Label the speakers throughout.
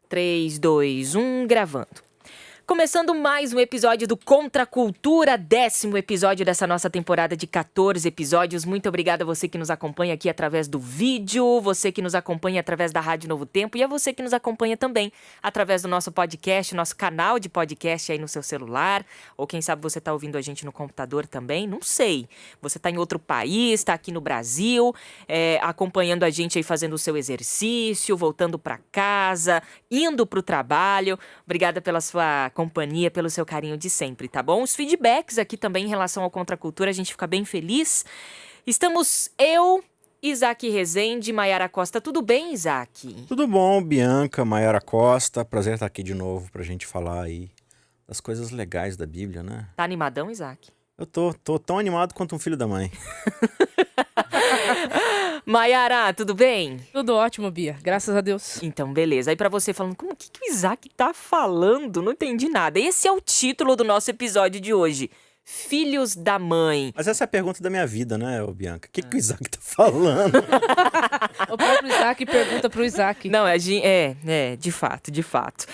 Speaker 1: 3, 2, 1, gravando. Começando mais um episódio do Contra a Cultura, 10º episódio dessa nossa temporada de 14 episódios. Muito obrigada a você que nos acompanha aqui através do vídeo, você que nos acompanha através da Rádio Novo Tempo e a você que nos acompanha também através do nosso podcast, nosso canal de podcast aí no seu celular. Ou quem sabe você está ouvindo a gente no computador também, não sei. Você está em outro país, está aqui no Brasil, acompanhando a gente aí fazendo o seu exercício, voltando para casa, indo para o trabalho. Obrigada pela sua companhia, pelo seu carinho de sempre, tá bom? Os feedbacks aqui também em relação ao Contra a Cultura, a gente fica bem feliz. Estamos eu, Isaac Rezende, Maiara Costa. Tudo bem, Isaac?
Speaker 2: Tudo bom, Bianca, Maiara Costa. Prazer estar aqui de novo pra gente falar aí das coisas legais da Bíblia, né?
Speaker 1: Tá animadão, Isaac?
Speaker 2: Eu tô tão animado quanto um filho da mãe.
Speaker 1: Maiara, tudo bem?
Speaker 3: Tudo ótimo, Bia. Graças a Deus.
Speaker 1: Então, beleza. Aí pra você falando, como que o Isaac tá falando? Não entendi nada. Esse é o título do nosso episódio de hoje. Filhos da Mãe.
Speaker 2: Mas essa é a pergunta da minha vida, né, Bianca? O que o Isaac tá falando?
Speaker 3: O próprio Isaac pergunta pro Isaac.
Speaker 1: Não, de fato, de fato.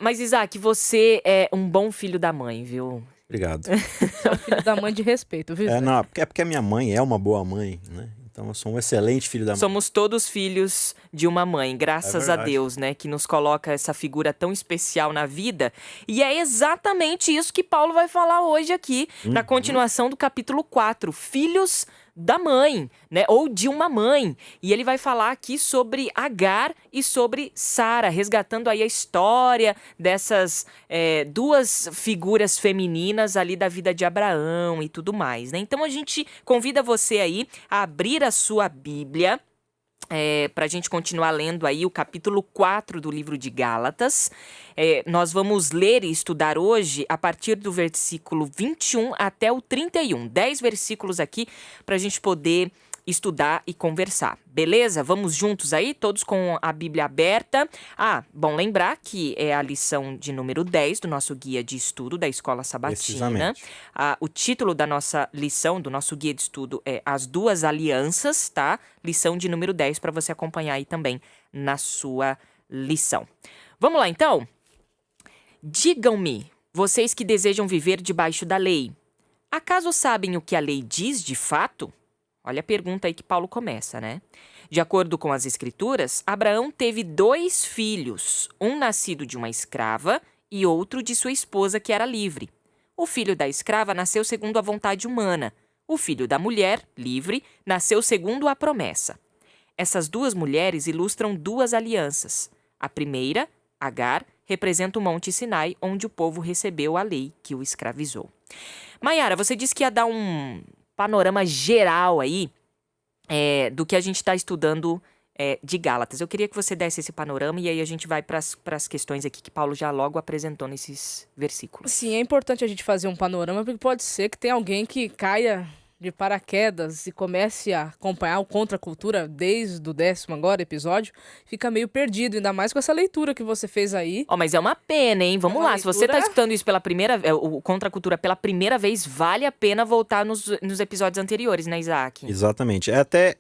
Speaker 1: Mas, Isaac, você é um bom filho da mãe, viu?
Speaker 2: Obrigado.
Speaker 3: Você é um filho da mãe de respeito, viu?
Speaker 2: Não, porque a minha mãe é uma boa mãe, né? Então eu sou um excelente filho da mãe.
Speaker 1: Somos todos filhos de uma mãe, graças a Deus, né? Que nos coloca essa figura tão especial na vida. E é exatamente isso que Paulo vai falar hoje aqui, na continuação do capítulo 4. Filhos da mãe, né? Ou de uma mãe. E ele vai falar aqui sobre Agar e sobre Sara, resgatando aí a história dessas duas figuras femininas ali da vida de Abraão e tudo mais, né? Então a gente convida você aí a abrir a sua Bíblia para a gente continuar lendo aí o capítulo 4 do livro de Gálatas. Nós vamos ler e estudar hoje a partir do versículo 21 até o 31. 10 versículos aqui para a gente poder estudar e conversar, beleza? Vamos juntos aí, todos com a Bíblia aberta. Bom lembrar que é a lição de número 10 do nosso guia de estudo da Escola Sabatina. O título da nossa lição, do nosso guia de estudo é As Duas Alianças, tá? Lição de número 10 para você acompanhar aí também na sua lição. Vamos lá, então? Digam-me, vocês que desejam viver debaixo da lei, acaso sabem o que a lei diz de fato? Olha a pergunta aí que Paulo começa, né? De acordo com as Escrituras, Abraão teve 2 filhos, um nascido de uma escrava e outro de sua esposa que era livre. O filho da escrava nasceu segundo a vontade humana. O filho da mulher, livre, nasceu segundo a promessa. Essas 2 mulheres ilustram 2 alianças. A primeira, Agar, representa o Monte Sinai, onde o povo recebeu a lei que o escravizou. Maiara, você disse que ia dar um panorama geral aí do que a gente está estudando de Gálatas. Eu queria que você desse esse panorama e aí a gente vai para as questões aqui que Paulo já logo apresentou nesses versículos.
Speaker 3: Sim, é importante a gente fazer um panorama, porque pode ser que tenha alguém que caia de paraquedas e comece a acompanhar o Contra a Cultura desde o 10º agora episódio, fica meio perdido, ainda mais com essa leitura que você fez aí.
Speaker 1: Mas é uma pena, hein? Vamos lá, se você está escutando isso pela primeira vez, o Contra a Cultura pela primeira vez, vale a pena voltar nos episódios anteriores, né, Isaac?
Speaker 2: Exatamente. Até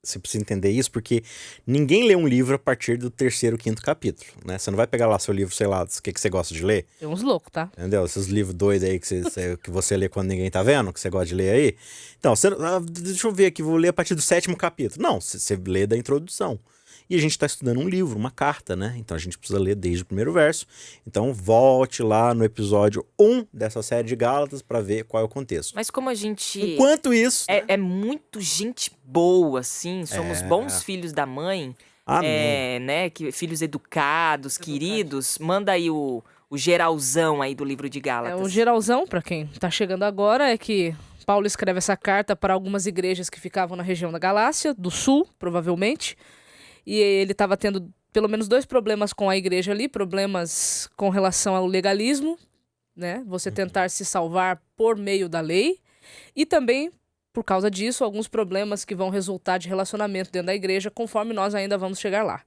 Speaker 2: você precisa entender isso, porque ninguém lê um livro a partir do 3º, 5º capítulo, né? Você não vai pegar lá seu livro, sei lá, o que você gosta de ler.
Speaker 3: Tem uns loucos, tá?
Speaker 2: Entendeu? Esses livros doidos aí que você lê quando ninguém tá vendo, que você gosta de ler aí. Então, deixa eu ver aqui, vou ler a partir do 7º capítulo. Não, você lê da introdução. E a gente está estudando um livro, uma carta, né? Então a gente precisa ler desde o primeiro verso. Então volte lá no episódio 1 dessa série de Gálatas para ver qual é o contexto.
Speaker 1: Mas como a gente...
Speaker 2: Enquanto isso...
Speaker 1: É muito gente boa, assim. Somos bons filhos da mãe.
Speaker 2: Amém.
Speaker 1: Né? Filhos educados, queridos. Manda aí o geralzão aí do livro de Gálatas.
Speaker 3: O geralzão, para quem tá chegando agora, é que Paulo escreve essa carta para algumas igrejas que ficavam na região da Galácia, do sul, provavelmente. E ele estava tendo pelo menos 2 problemas com a igreja ali, problemas com relação ao legalismo, né? Você tentar se salvar por meio da lei, e também, por causa disso, alguns problemas que vão resultar de relacionamento dentro da igreja, conforme nós ainda vamos chegar lá.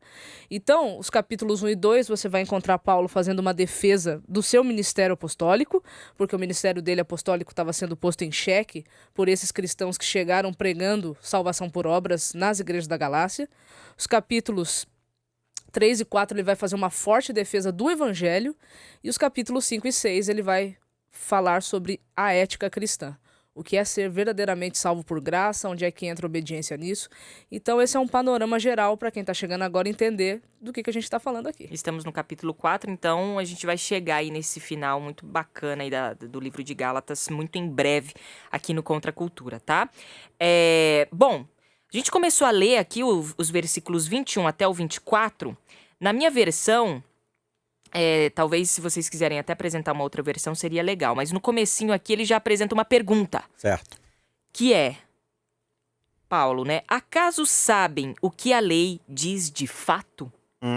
Speaker 3: Então, os capítulos 1 e 2, você vai encontrar Paulo fazendo uma defesa do seu ministério apostólico, porque o ministério dele apostólico estava sendo posto em xeque por esses cristãos que chegaram pregando salvação por obras nas igrejas da Galácia. Os capítulos 3 e 4 ele vai fazer uma forte defesa do evangelho, e os capítulos 5 e 6 ele vai falar sobre a ética cristã. O que é ser verdadeiramente salvo por graça, onde é que entra a obediência nisso. Então esse é um panorama geral para quem está chegando agora entender do que a gente está falando aqui.
Speaker 1: Estamos no capítulo 4, então a gente vai chegar aí nesse final muito bacana aí do livro de Gálatas, muito em breve, aqui no Contra a Cultura, tá? Bom, a gente começou a ler aqui os versículos 21 até o 24. Na minha versão, talvez se vocês quiserem até apresentar uma outra versão, seria legal. Mas no comecinho aqui ele já apresenta uma pergunta.
Speaker 2: Certo.
Speaker 1: Que é, Paulo, né? Acaso sabem o que a lei diz de fato?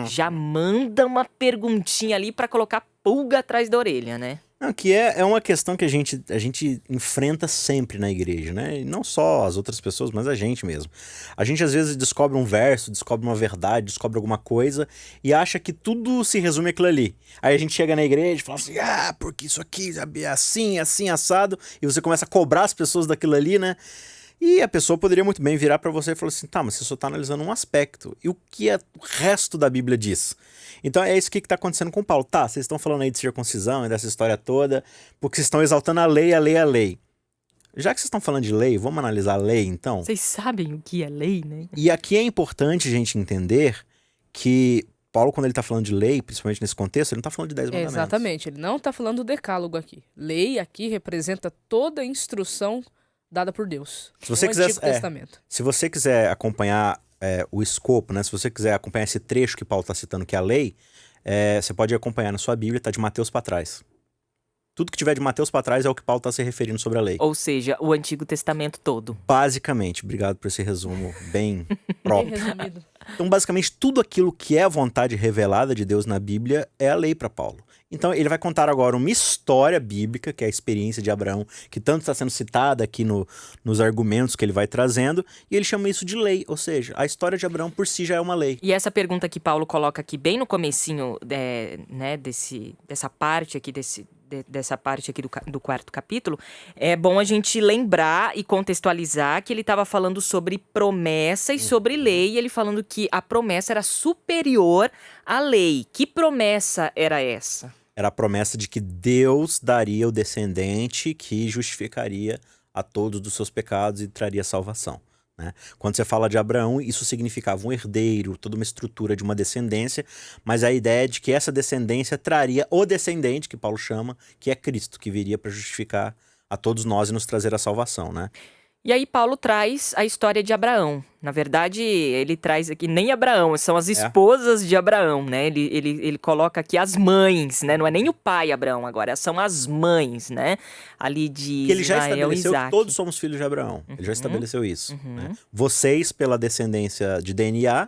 Speaker 1: Já manda uma perguntinha ali pra colocar pulga atrás da orelha, né?
Speaker 2: Não, que é uma questão que a gente enfrenta sempre na igreja, né? E não só as outras pessoas, mas a gente mesmo. A gente às vezes descobre um verso, descobre uma verdade, descobre alguma coisa e acha que tudo se resume àquilo ali. Aí a gente chega na igreja e fala assim, porque isso aqui é assim, assim, assado. E você começa a cobrar as pessoas daquilo ali, né? E a pessoa poderia muito bem virar para você e falar assim, tá, mas você só tá analisando um aspecto. E o que o resto da Bíblia diz? Então é isso que tá acontecendo com Paulo. Tá, vocês estão falando aí de circuncisão e dessa história toda, porque vocês estão exaltando a lei, a lei, a lei. Já que vocês estão falando de lei, vamos analisar a lei, então?
Speaker 1: Vocês sabem o que é lei, né?
Speaker 2: E aqui é importante a gente entender que Paulo, quando ele tá falando de lei, principalmente nesse contexto, ele não tá falando de 10 mandamentos.
Speaker 3: Exatamente, ele não tá falando do decálogo aqui. Lei aqui representa toda a instrução dada por Deus.
Speaker 2: Se você quiser,
Speaker 3: Antigo Testamento.
Speaker 2: Se você quiser acompanhar o escopo, né? Se você quiser acompanhar esse trecho que Paulo está citando, que é a lei, você pode acompanhar na sua Bíblia, tá de Mateus para trás. Tudo que tiver de Mateus para trás é o que Paulo está se referindo sobre a lei.
Speaker 1: Ou seja, o Antigo Testamento todo.
Speaker 2: Basicamente, obrigado por esse resumo bem próprio.
Speaker 3: Bem resumido.
Speaker 2: Então, basicamente, tudo aquilo que é a vontade revelada de Deus na Bíblia é a lei para Paulo. Então, ele vai contar agora uma história bíblica, que é a experiência de Abraão, que tanto está sendo citada aqui nos argumentos que ele vai trazendo, e ele chama isso de lei, ou seja, a história de Abraão por si já é uma lei.
Speaker 1: E essa pergunta que Paulo coloca aqui bem no comecinho, né, dessa parte aqui do quarto capítulo, é bom a gente lembrar e contextualizar que ele estava falando sobre promessa e sobre lei, e ele falando que a promessa era superior à lei. Que promessa era essa?
Speaker 2: Era a promessa de que Deus daria o descendente que justificaria a todos dos seus pecados e traria salvação, né? Quando você fala de Abraão, isso significava um herdeiro, toda uma estrutura de uma descendência, mas a ideia é de que essa descendência traria o descendente, que Paulo chama, que é Cristo, que viria para justificar a todos nós e nos trazer a salvação, né?
Speaker 1: E aí Paulo traz a história de Abraão. Na verdade, ele traz aqui nem Abraão, são as esposas de Abraão, né? Ele coloca aqui as mães, né? Não é nem o pai Abraão agora, são as mães, né? Ali de
Speaker 2: que ele já
Speaker 1: Ismael e
Speaker 2: estabeleceu
Speaker 1: Isaac.
Speaker 2: que todos somos filhos de Abraão. Ele já estabeleceu isso, né? Vocês pela descendência de DNA,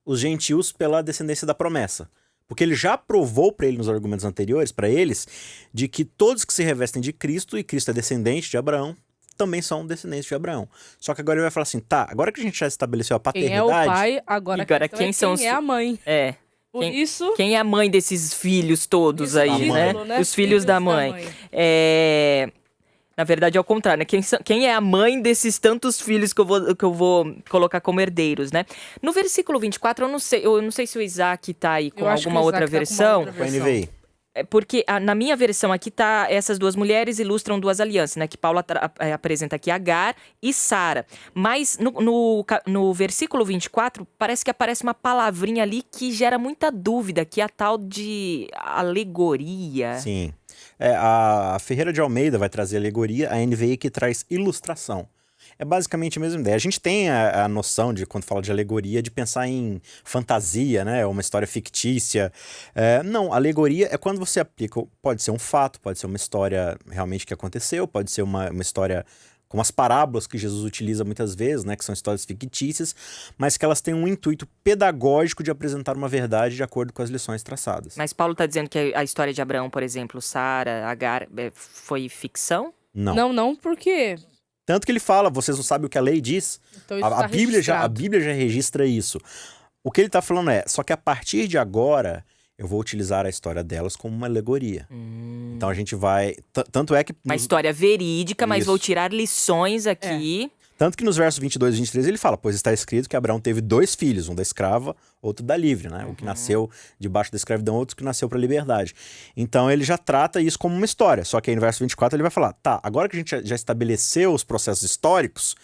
Speaker 2: os gentios pela descendência da promessa. Porque ele já provou para ele nos argumentos anteriores, para eles, de que todos que se revestem de Cristo, e Cristo é descendente de Abraão, também são descendentes de Abraão. Só que agora ele vai falar assim, tá, agora que a gente já estabeleceu a paternidade...
Speaker 3: Quem é o pai, agora
Speaker 1: quem são
Speaker 3: é a mãe. Por isso...
Speaker 1: Quem é a mãe desses filhos todos
Speaker 3: Isso,
Speaker 1: aí,
Speaker 3: título,
Speaker 1: né? Os filhos da mãe. Na verdade, é ao contrário, né? Quem é a mãe desses tantos filhos que eu vou colocar como herdeiros, né? No versículo 24, eu não sei se o Isaac tá aí com alguma outra versão.
Speaker 2: Com a NVI.
Speaker 1: Porque na minha versão aqui tá, essas duas mulheres ilustram duas alianças, né? Que Paulo apresenta aqui Agar e Sara. Mas no versículo 24, parece que aparece uma palavrinha ali que gera muita dúvida, que é a tal de alegoria.
Speaker 2: Sim. A Ferreira de Almeida vai trazer alegoria, a NVI que traz ilustração. É basicamente a mesma ideia. A gente tem a noção de, quando fala de alegoria, de pensar em fantasia, né? Uma história fictícia. Não, alegoria é quando você aplica, pode ser um fato, pode ser uma história realmente que aconteceu, pode ser uma história como as parábolas que Jesus utiliza muitas vezes, né? Que são histórias fictícias, mas que elas têm um intuito pedagógico de apresentar uma verdade de acordo com as lições traçadas.
Speaker 1: Mas Paulo está dizendo que a história de Abraão, por exemplo, Sara, Agar, foi ficção?
Speaker 3: Não, porque...
Speaker 2: Tanto que ele fala, vocês não sabem o que a lei diz.
Speaker 3: Então, isso
Speaker 2: a Bíblia já registra isso. O que ele está falando só que a partir de agora, eu vou utilizar a história delas como uma alegoria. Então a gente vai... Tanto é que...
Speaker 1: Uma história verídica, mas
Speaker 2: Isso.
Speaker 1: vou tirar lições aqui.
Speaker 2: Tanto que nos versos 22 e 23 ele fala, pois está escrito que Abraão teve 2 filhos, um da escrava, outro da livre, né? O que nasceu debaixo da escravidão, outro que nasceu para a liberdade. Então ele já trata isso como uma história, só que aí no verso 24 ele vai falar, tá, agora que a gente já estabeleceu os processos históricos,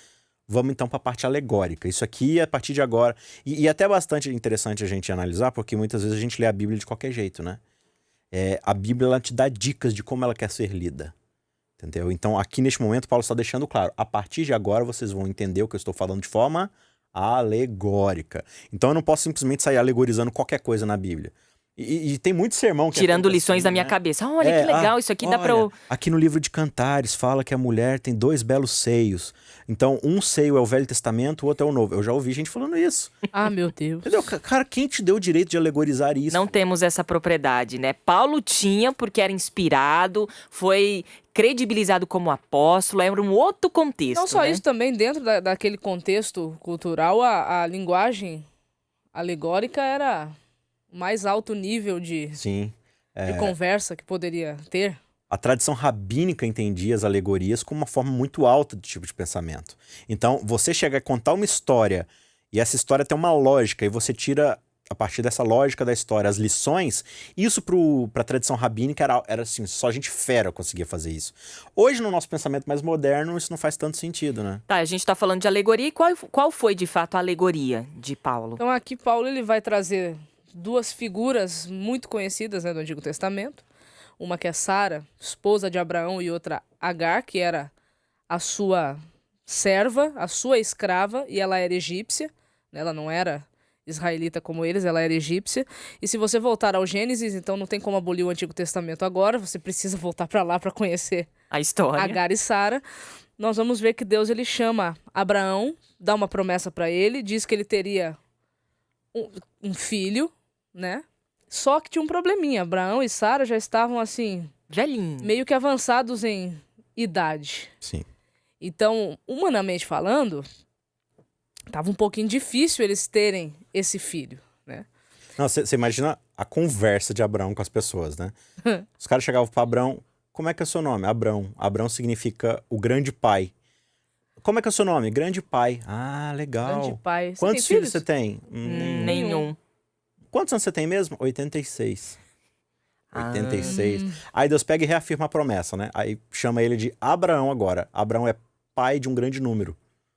Speaker 2: vamos então para a parte alegórica. Isso aqui, a partir de agora, e até bastante interessante a gente analisar, porque muitas vezes a gente lê a Bíblia de qualquer jeito, né? A Bíblia ela te dá dicas de como ela quer ser lida. Entendeu? Então, aqui neste momento, Paulo está deixando claro, a partir de agora vocês vão entender o que eu estou falando de forma alegórica. Então, eu não posso simplesmente sair alegorizando qualquer coisa na Bíblia. E tem muito sermão que
Speaker 1: tirando
Speaker 2: é
Speaker 1: lições
Speaker 2: assim,
Speaker 1: da minha
Speaker 2: né?
Speaker 1: cabeça. Olha que legal, isso aqui dá pra eu...
Speaker 2: Aqui no livro de Cantares fala que a mulher tem 2 belos seios. Então, um seio é o Velho Testamento, o outro é o Novo. Eu já ouvi gente falando isso.
Speaker 3: Ah, meu Deus.
Speaker 2: Entendeu? Cara, quem te deu o direito de alegorizar isso?
Speaker 1: Não temos essa propriedade, né? Paulo tinha, porque era inspirado, foi credibilizado como apóstolo, era um outro contexto,
Speaker 3: Não só
Speaker 1: né?
Speaker 3: isso, também dentro daquele contexto cultural, a linguagem alegórica era o mais alto nível de
Speaker 2: Sim.
Speaker 3: conversa que poderia ter.
Speaker 2: A tradição rabínica entendia as alegorias como uma forma muito alta de tipo de pensamento. Então, você chega a contar uma história e essa história tem uma lógica e você tira, a partir dessa lógica da história, as lições, isso para a tradição rabínica era assim, só gente fera conseguia fazer isso. Hoje, no nosso pensamento mais moderno, isso não faz tanto sentido, né?
Speaker 1: Tá, a gente tá falando de alegoria. E qual foi, de fato, a alegoria de Paulo?
Speaker 3: Então aqui Paulo ele vai trazer 2 figuras muito conhecidas, né, do Antigo Testamento. Uma que é Sara, esposa de Abraão, e outra Agar, que era a sua serva, a sua escrava, e ela era egípcia, né? Ela não era israelita como eles, ela era egípcia. E se você voltar ao Gênesis, então não tem como abolir o Antigo Testamento agora, você precisa voltar para lá para conhecer
Speaker 1: A história.
Speaker 3: Agar e Sara. Nós vamos ver que Deus ele chama Abraão, dá uma promessa para ele, diz que ele teria um filho, né? Só que tinha um probleminha. Abraão e Sara já estavam assim,
Speaker 1: Velhinho.
Speaker 3: meio que avançados em idade.
Speaker 2: Sim.
Speaker 3: Então, humanamente falando, tava um pouquinho difícil eles terem esse filho, né?
Speaker 2: Não, você imagina a conversa de Abraão com as pessoas, né? Os caras chegavam para Abraão, como é que é o seu nome? Abrão. Abrão significa o grande pai. Como é que é o seu nome? Grande pai. Ah, legal.
Speaker 3: Grande pai. Você
Speaker 2: Quantos
Speaker 3: tem
Speaker 2: filhos você tem?
Speaker 1: Nenhum.
Speaker 2: Quantos anos você tem mesmo? 86.
Speaker 1: Ah.
Speaker 2: 86. Aí Deus pega e reafirma a promessa, né? Aí chama ele de Abraão agora. Abraão é pai de um grande número.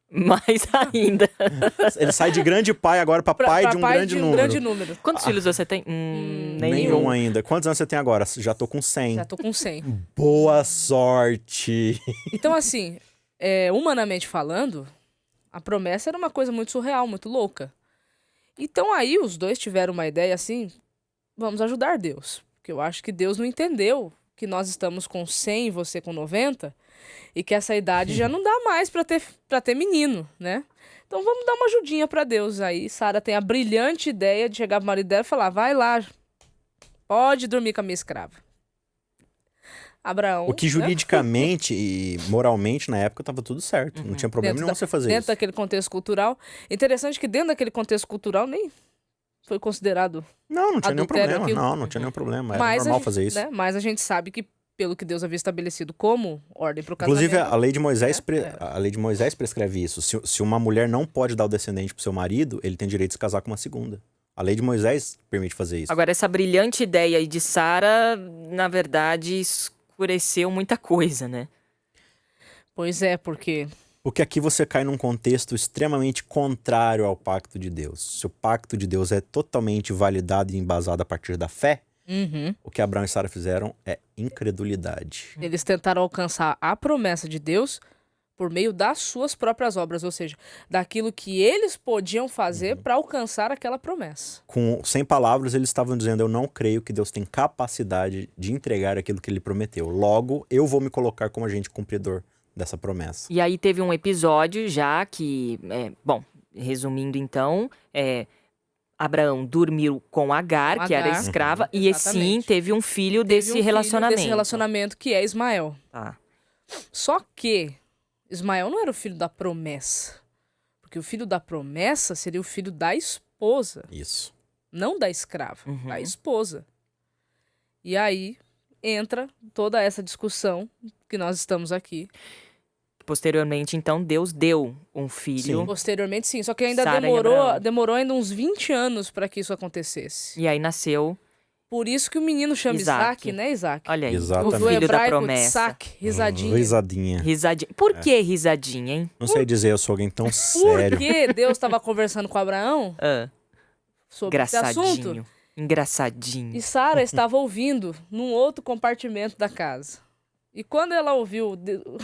Speaker 1: Mais ainda.
Speaker 2: Ele sai de grande pai agora para pai de um grande número.
Speaker 3: grande número.
Speaker 1: Quantos filhos você tem?
Speaker 2: Nenhum ainda. Quantos anos você tem agora? Já tô com 100.
Speaker 3: Já tô com 100.
Speaker 2: Boa sorte.
Speaker 3: Então, assim, humanamente falando, a promessa era uma coisa muito surreal, muito louca. Então aí os dois tiveram uma ideia assim, vamos ajudar Deus. Porque eu acho que Deus não entendeu que nós estamos com 100 e você com 90 e que essa idade já não dá mais pra ter menino, né? Então vamos dar uma ajudinha pra Deus. Aí Sara tem a brilhante ideia de chegar pro marido dela e falar, vai lá, pode dormir com a minha escrava. Abraão,
Speaker 2: O que
Speaker 3: né?
Speaker 2: juridicamente e moralmente na época tava tudo certo. Não tinha problema nenhum você fazer
Speaker 3: dentro
Speaker 2: isso.
Speaker 3: daquele contexto cultural. Interessante que dentro daquele contexto cultural nem foi considerado.
Speaker 2: Não tinha nenhum
Speaker 3: adultério
Speaker 2: problema.
Speaker 3: aquilo.
Speaker 2: Não tinha nenhum problema. Era
Speaker 3: Mas
Speaker 2: normal fazer isso.
Speaker 3: Né? Mas a gente sabe que, pelo que Deus havia estabelecido como ordem para o casamento...
Speaker 2: Inclusive, a lei de Moisés, a lei de Moisés prescreve isso. Se uma mulher não pode dar o descendente pro seu marido, ele tem direito de se casar com uma segunda. A lei de Moisés permite fazer isso.
Speaker 1: Agora, essa brilhante ideia aí de Sara, na verdade, escureceu muita coisa, né?
Speaker 3: Pois é, porque...
Speaker 2: Porque aqui você cai num contexto extremamente contrário ao pacto de Deus. Se o pacto de Deus é totalmente validado e embasado a partir da fé, o que Abraão e Sara fizeram é incredulidade.
Speaker 3: Eles tentaram alcançar a promessa de Deus por meio das suas próprias obras, ou seja, daquilo que eles podiam fazer para alcançar aquela promessa.
Speaker 2: Sem palavras, eles estavam dizendo, eu não creio que Deus tem capacidade de entregar aquilo que ele prometeu. Logo, eu vou me colocar como agente cumpridor dessa promessa.
Speaker 1: E aí teve um episódio já que, bom, resumindo então, Abraão dormiu com Agar, que era escrava, e sim, teve um filho desse relacionamento.
Speaker 3: Desse relacionamento que é Ismael.
Speaker 1: Tá.
Speaker 3: Só que Ismael não era o filho da promessa. Porque o filho da promessa seria o filho da esposa.
Speaker 2: Isso.
Speaker 3: Não da escrava, da esposa. E aí entra toda essa discussão que nós estamos aqui.
Speaker 1: posteriormente, então, Deus deu um filho.
Speaker 3: Posteriormente, sim. Só que ainda
Speaker 1: Sara e Abraão.
Speaker 3: demorou ainda uns 20 anos para que isso acontecesse.
Speaker 1: E aí nasceu,
Speaker 3: Por isso que o menino chama
Speaker 1: Isaac.
Speaker 3: Isaac, né, Isaac?
Speaker 1: olha aí,
Speaker 2: Exatamente.
Speaker 1: o
Speaker 3: Do
Speaker 1: filho da
Speaker 3: hebraico,
Speaker 1: promessa.
Speaker 3: Isaac, risadinha.
Speaker 2: Risadinha.
Speaker 1: Risadinha. Por que risadinha, hein?
Speaker 2: Não sei dizer, eu sou alguém tão
Speaker 3: Por
Speaker 2: sério.
Speaker 3: que Deus estava conversando com Abraão
Speaker 1: Ah,
Speaker 3: sobre esse assunto?
Speaker 1: engraçadinho. Engraçadinho.
Speaker 3: E Sara estava ouvindo num outro compartimento da casa. E quando ela ouviu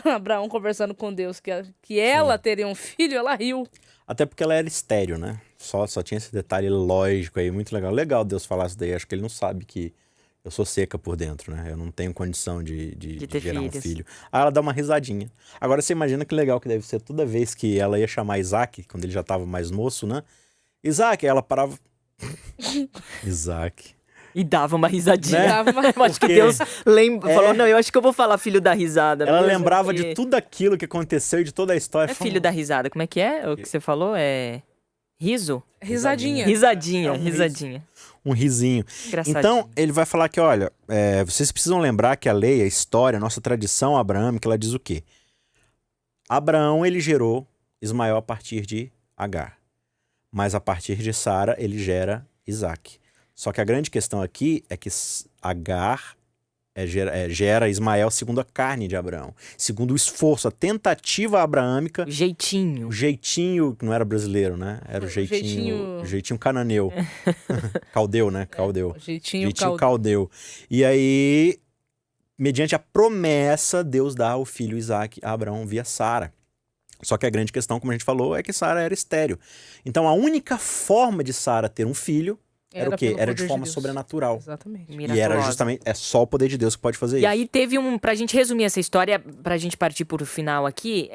Speaker 3: Abraão conversando com Deus que ela teria um filho, ela riu.
Speaker 2: Até porque ela era estéreo, né? Só tinha esse detalhe lógico aí, muito legal. Legal Deus falar isso daí. Acho que ele não sabe que eu sou seca por dentro, né? Eu não tenho condição de
Speaker 1: ter
Speaker 2: gerar um
Speaker 1: filhos.
Speaker 2: filho. Aí ela dá uma risadinha. Agora você imagina que legal que deve ser toda vez que ela ia chamar Isaac, quando ele já tava mais moço, né? Isaac, aí ela parava. Isaac.
Speaker 1: E dava uma risadinha.
Speaker 2: Né?
Speaker 3: Dava uma-
Speaker 1: Eu acho que
Speaker 2: Porque-
Speaker 1: Deus falou, não, eu acho que eu vou falar filho da risada.
Speaker 2: Ela
Speaker 1: mesmo,
Speaker 2: lembrava
Speaker 1: porque
Speaker 2: de tudo aquilo que aconteceu e de toda a história.
Speaker 1: É filho da risada. Como é que é? O que você falou é riso?
Speaker 3: Risadinha.
Speaker 1: Risadinha,
Speaker 2: É um riso.
Speaker 1: risadinha.
Speaker 2: Um risinho.
Speaker 1: Engraçadinho.
Speaker 2: Então, ele vai falar que, olha, vocês precisam lembrar que a lei, a história, a nossa tradição abraâmica, ela diz o quê? Abraão, ele gerou Ismael a partir de Agar. Mas a partir de Sara, ele gera Isaac. Só que a grande questão aqui é que Agar gera Ismael segundo a carne de Abraão. Segundo o esforço, a tentativa abraâmica,
Speaker 1: Jeitinho.
Speaker 2: o jeitinho, que não era brasileiro, né? Era o jeitinho cananeu. Caldeu, né? Caldeu.
Speaker 3: Jeitinho
Speaker 2: Jeitinho
Speaker 3: caldo.
Speaker 2: caldeu. E aí, mediante a promessa, Deus dá o filho Isaac a Abraão via Sara. Só que a grande questão, como a gente falou, é que Sara era estéril. Então, a única forma de Sara ter um filho era o quê?
Speaker 3: pelo
Speaker 2: Era de
Speaker 3: poder
Speaker 2: forma
Speaker 3: Deus.
Speaker 2: sobrenatural.
Speaker 3: Exatamente.
Speaker 2: E era
Speaker 1: Miraculosa.
Speaker 2: justamente, é só o poder de Deus que pode fazer
Speaker 1: E
Speaker 2: isso.
Speaker 1: aí teve pra gente resumir essa história, pra gente partir pro final aqui,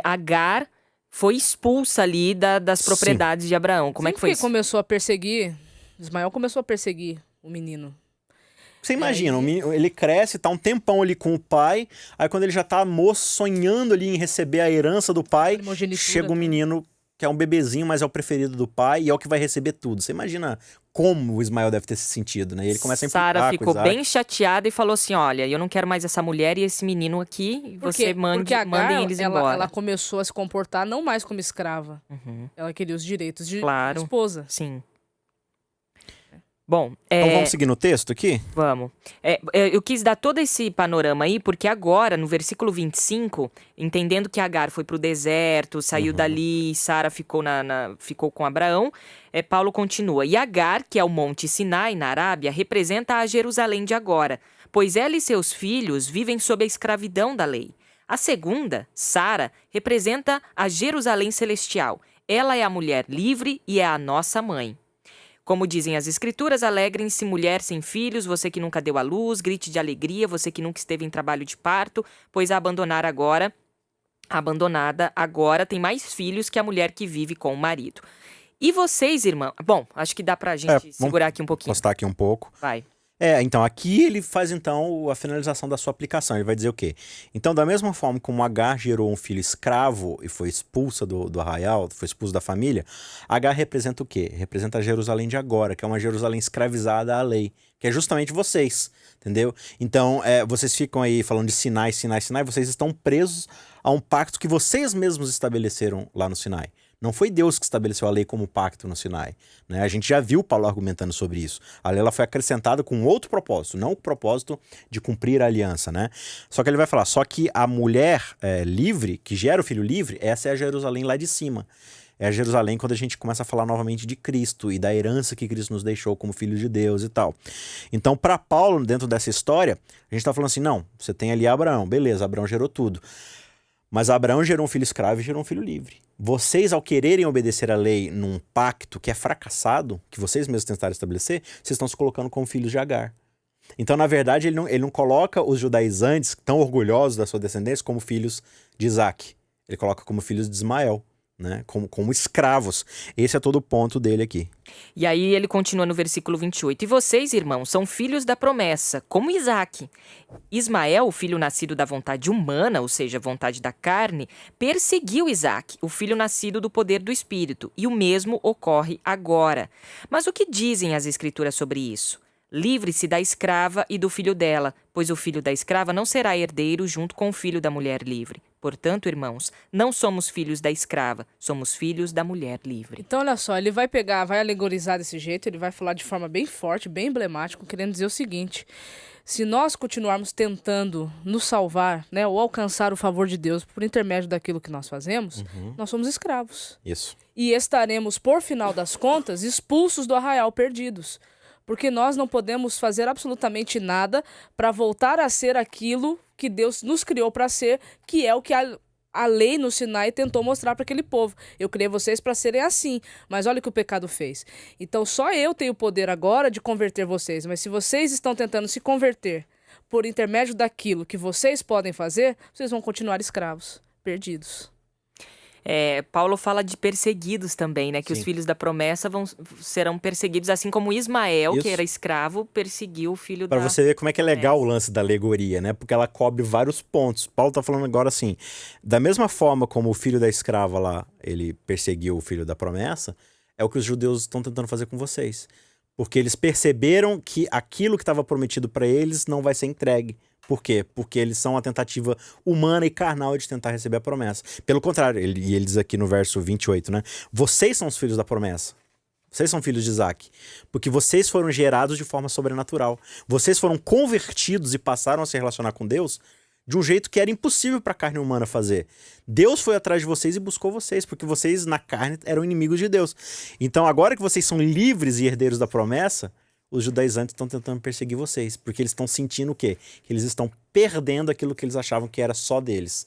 Speaker 1: Agar foi expulsa ali das
Speaker 2: Sim.
Speaker 1: propriedades de Abraão. Como é que foi isso?
Speaker 3: Começou a perseguir, Ismael começou a perseguir o menino.
Speaker 2: Você imagina, o menino, ele cresce, tá um tempão ali com o pai, aí quando ele já tá moço, sonhando ali em receber a herança do pai,
Speaker 3: Primogenitura,
Speaker 2: chega um
Speaker 3: né?
Speaker 2: menino que é um bebezinho, mas é o preferido do pai e é o que vai receber tudo. Você imagina como o Ismael deve ter se sentido, né? E ele começa a
Speaker 1: Sara
Speaker 2: implicar
Speaker 1: ficou
Speaker 2: com Isaac.
Speaker 1: bem chateada e falou assim, olha, eu não quero mais essa mulher e esse menino aqui, você
Speaker 3: Porque Agar,
Speaker 1: mandem eles embora.
Speaker 3: ela começou a se comportar não mais como escrava.
Speaker 1: Uhum,
Speaker 3: Ela queria os direitos de
Speaker 1: Claro.
Speaker 3: esposa.
Speaker 1: sim. Bom,
Speaker 2: Então vamos seguir no texto aqui?
Speaker 1: vamos. Eu quis dar todo esse panorama aí, porque agora, no versículo 25, entendendo que Agar foi pro deserto, saiu dali, Sara ficou, ficou com Abraão, Paulo continua. E Agar, que é o Monte Sinai, na Arábia, representa a Jerusalém de agora, pois ela e seus filhos vivem sob a escravidão da lei. A segunda, Sara, representa a Jerusalém celestial. Ela é a mulher livre e é a nossa mãe. Como dizem as escrituras, alegrem-se mulher sem filhos, você que nunca deu à luz, grite de alegria, você que nunca esteve em trabalho de parto, pois a abandonada agora tem mais filhos que a mulher que vive com o marido. E vocês, irmã? Bom, acho que dá pra gente
Speaker 2: vamos
Speaker 1: segurar aqui um pouquinho.
Speaker 2: Postar aqui um pouco.
Speaker 1: Vai.
Speaker 2: Então, aqui ele faz, então, a finalização da sua aplicação. Ele vai dizer o quê? Então, da mesma forma como Agar gerou um filho escravo e foi expulsa do arraial, foi expulso da família, Agar representa o quê? Representa a Jerusalém de agora, que é uma Jerusalém escravizada à lei, que é justamente vocês, entendeu? Então, vocês ficam aí falando de Sinai, vocês estão presos a um pacto que vocês mesmos estabeleceram lá no Sinai. Não foi Deus que estabeleceu a lei como pacto no Sinai, né? A gente já viu Paulo argumentando sobre isso. A lei ela foi acrescentada com outro propósito, não o propósito de cumprir a aliança, né? Só que ele vai falar, só que a mulher livre, que gera o filho livre, essa é a Jerusalém lá de cima. É a Jerusalém quando a gente começa a falar novamente de Cristo e da herança que Cristo nos deixou como filho de Deus e tal. Então, para Paulo, dentro dessa história, a gente tá falando assim, não, você tem ali Abraão, beleza, Abraão gerou tudo. Mas Abraão gerou um filho escravo e gerou um filho livre. Vocês, ao quererem obedecer a lei num pacto que é fracassado, que vocês mesmos tentaram estabelecer, vocês estão se colocando como filhos de Agar. Então, na verdade, ele não coloca os judaizantes, tão orgulhosos da sua descendência, como filhos de Isaac. Ele coloca como filhos de Ismael, né? Como escravos. Esse é todo o ponto dele aqui.
Speaker 1: E aí ele continua no versículo 28. E vocês, irmãos, são filhos da promessa, como Isaque. Ismael, o filho nascido da vontade humana, ou seja, vontade da carne, perseguiu Isaque, o filho nascido do poder do Espírito. E o mesmo ocorre agora. Mas o que dizem as Escrituras sobre isso? Livre-se da escrava e do filho dela, pois o filho da escrava não será herdeiro junto com o filho da mulher livre. Portanto, irmãos, não somos filhos da escrava, somos filhos da mulher livre.
Speaker 3: Então, olha só, ele vai alegorizar desse jeito, ele vai falar de forma bem forte, bem emblemática, querendo dizer o seguinte: se nós continuarmos tentando nos salvar, né, ou alcançar o favor de Deus por intermédio daquilo que nós fazemos, nós somos escravos.
Speaker 2: Isso.
Speaker 3: E estaremos, por final das contas, expulsos do arraial, perdidos. Porque nós não podemos fazer absolutamente nada para voltar a ser aquilo que Deus nos criou para ser, que é o que a lei no Sinai tentou mostrar para aquele povo. Eu criei vocês para serem assim, mas olha o que o pecado fez. Então só eu tenho o poder agora de converter vocês, mas se vocês estão tentando se converter por intermédio daquilo que vocês podem fazer, vocês vão continuar escravos, perdidos.
Speaker 1: Paulo fala de perseguidos também, né? Que
Speaker 2: Sim.
Speaker 1: os filhos da promessa serão perseguidos, assim como Ismael,
Speaker 2: Isso.
Speaker 1: que era escravo, perseguiu o filho
Speaker 2: Pra
Speaker 1: da...
Speaker 2: você ver como é que é legal o lance da alegoria, né? Porque ela cobre vários pontos. Paulo tá falando agora assim, da mesma forma como o filho da escrava lá, ele perseguiu o filho da promessa, é o que os judeus estão tentando fazer com vocês. Porque eles perceberam que aquilo que estava prometido para eles não vai ser entregue. Por quê? Porque eles são a tentativa humana e carnal de tentar receber a promessa. Pelo contrário, ele diz aqui no verso 28, né? Vocês são os filhos da promessa. Vocês são filhos de Isaac. Porque vocês foram gerados de forma sobrenatural. Vocês foram convertidos e passaram a se relacionar com Deus de um jeito que era impossível para a carne humana fazer. Deus foi atrás de vocês e buscou vocês, porque vocês na carne eram inimigos de Deus. Então agora que vocês são livres e herdeiros da promessa, os judaizantes estão tentando perseguir vocês, porque eles estão sentindo o quê? Que eles estão perdendo aquilo que eles achavam que era só deles.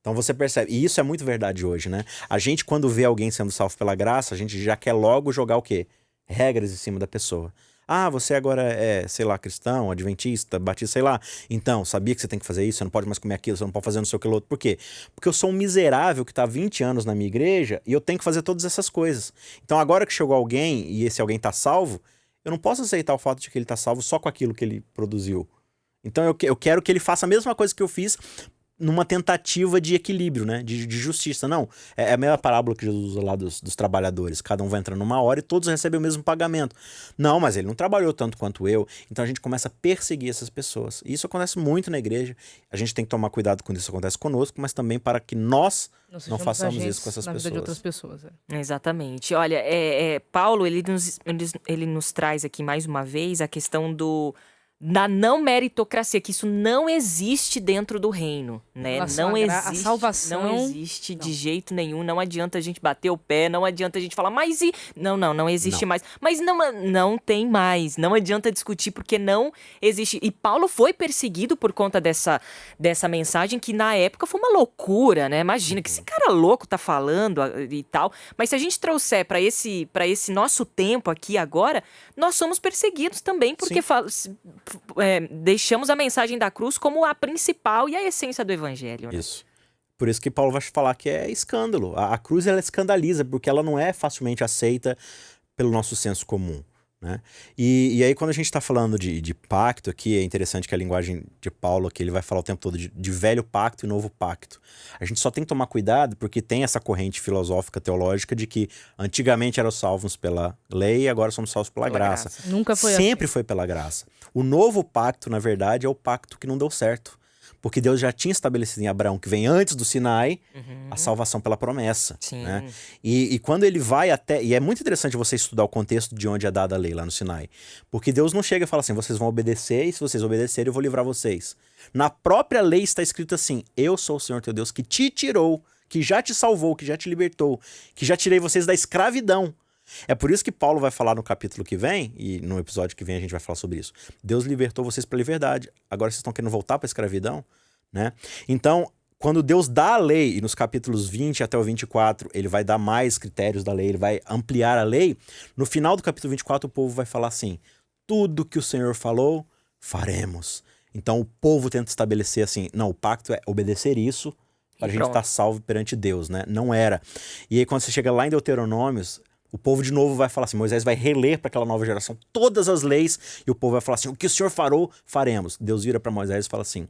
Speaker 2: Então você percebe, e isso é muito verdade hoje, né? A gente, quando vê alguém sendo salvo pela graça, a gente já quer logo jogar o quê? Regras em cima da pessoa. Ah, você agora é, sei lá, cristão, adventista, batista, sei lá. Então, sabia que você tem que fazer isso, você não pode mais comer aquilo, você não pode fazer não sei o que outro. Por quê? Porque eu sou um miserável que está há 20 anos na minha igreja e eu tenho que fazer todas essas coisas. Então agora que chegou alguém e esse alguém está salvo, eu não posso aceitar o fato de que ele está salvo só com aquilo que ele produziu. Então eu quero que ele faça a mesma coisa que eu fiz numa tentativa de equilíbrio, né? De justiça. Não, é a mesma parábola que Jesus usa lá dos trabalhadores. Cada um vai entrando numa hora e todos recebem o mesmo pagamento. Não, mas ele não trabalhou tanto quanto eu. Então a gente começa a perseguir essas pessoas. E isso acontece muito na igreja. A gente tem que tomar cuidado quando isso acontece conosco, mas também para que nós não façamos isso com essas
Speaker 3: na
Speaker 2: pessoas.
Speaker 3: vida de outras pessoas.
Speaker 1: Exatamente. Olha, Paulo, ele nos traz aqui mais uma vez a questão da não meritocracia, que isso não existe dentro do reino, né? Não existe,
Speaker 3: a salvação
Speaker 1: não existe de jeito nenhum. Não adianta a gente bater o pé, não adianta a gente falar, mas e... Não existe mais. Mas não tem mais. Não adianta discutir porque não existe. E Paulo foi perseguido por conta dessa mensagem que na época foi uma loucura, né? Imagina que esse cara louco tá falando e tal. Mas se a gente trouxer para esse nosso tempo aqui agora, nós somos perseguidos também porque deixamos a mensagem da cruz como a principal e a essência do evangelho. Né?
Speaker 2: Isso. Por isso que Paulo vai falar que é escândalo. A cruz, ela escandaliza, porque ela não é facilmente aceita pelo nosso senso comum. Né? E aí quando a gente está falando de pacto aqui, é interessante que a linguagem de Paulo aqui, ele vai falar o tempo todo de velho pacto e novo pacto. A gente só tem que tomar cuidado porque tem essa corrente filosófica teológica de que antigamente eram salvos pela lei e agora somos salvos pela graça.
Speaker 3: Nunca foi
Speaker 2: Sempre foi pela graça. O novo pacto, na verdade, é o pacto que não deu certo. Porque Deus já tinha estabelecido em Abraão, que vem antes do Sinai, a salvação pela promessa.
Speaker 1: Sim.
Speaker 2: Né? E quando ele vai até... E é muito interessante você estudar o contexto de onde é dada a lei lá no Sinai. Porque Deus não chega e fala assim, vocês vão obedecer, e se vocês obedecerem, eu vou livrar vocês. Na própria lei está escrito assim, eu sou o Senhor teu Deus que te tirou, que já te salvou, que já te libertou, que já tirei vocês da escravidão. É por isso que Paulo vai falar no capítulo que vem, e no episódio que vem a gente vai falar sobre isso. Deus libertou vocês para a liberdade. Agora vocês estão querendo voltar para a escravidão? Né? Então, quando Deus dá a lei, e nos capítulos 20 até o 24, ele vai dar mais critérios da lei, ele vai ampliar a lei, no final do capítulo 24 o povo vai falar assim, tudo que o Senhor falou, faremos. Então o povo tenta estabelecer assim, não, o pacto é obedecer isso para a gente estar salvo perante Deus, né? Não era. E aí quando você chega lá em Deuteronômios, o povo de novo vai falar assim, Moisés vai reler para aquela nova geração todas as leis, e o povo vai falar assim, o que o Senhor falou, faremos. Deus vira para Moisés e fala assim,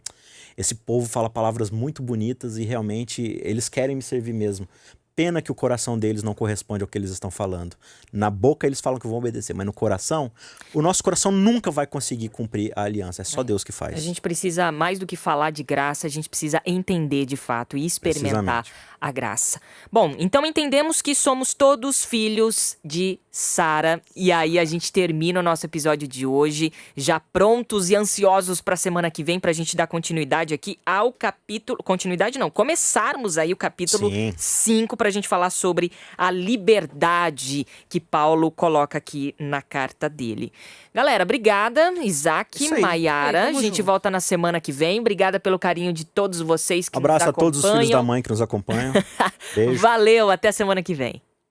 Speaker 2: esse povo fala palavras muito bonitas e realmente eles querem me servir mesmo. pena que o coração deles não corresponde ao que eles estão falando. Na boca eles falam que vão obedecer, mas no coração, o nosso coração nunca vai conseguir cumprir a aliança. É só Deus que faz.
Speaker 1: A gente precisa, mais do que falar de graça, a gente precisa entender de fato e experimentar a graça. Bom, então entendemos que somos todos filhos de Sara. E aí a gente termina o nosso episódio de hoje, já prontos e ansiosos para a semana que vem, para a gente dar continuidade aqui ao capítulo... Continuidade não, começarmos aí o capítulo 5 para a gente falar sobre a liberdade que Paulo coloca aqui na carta dele. Galera, obrigada, Isaac, Maiara. A gente volta na semana que vem. Obrigada pelo carinho de todos vocês que nos acompanham.
Speaker 2: Abraço a todos os filhos da mãe que nos acompanham. Beijo.
Speaker 1: Valeu, até semana que vem.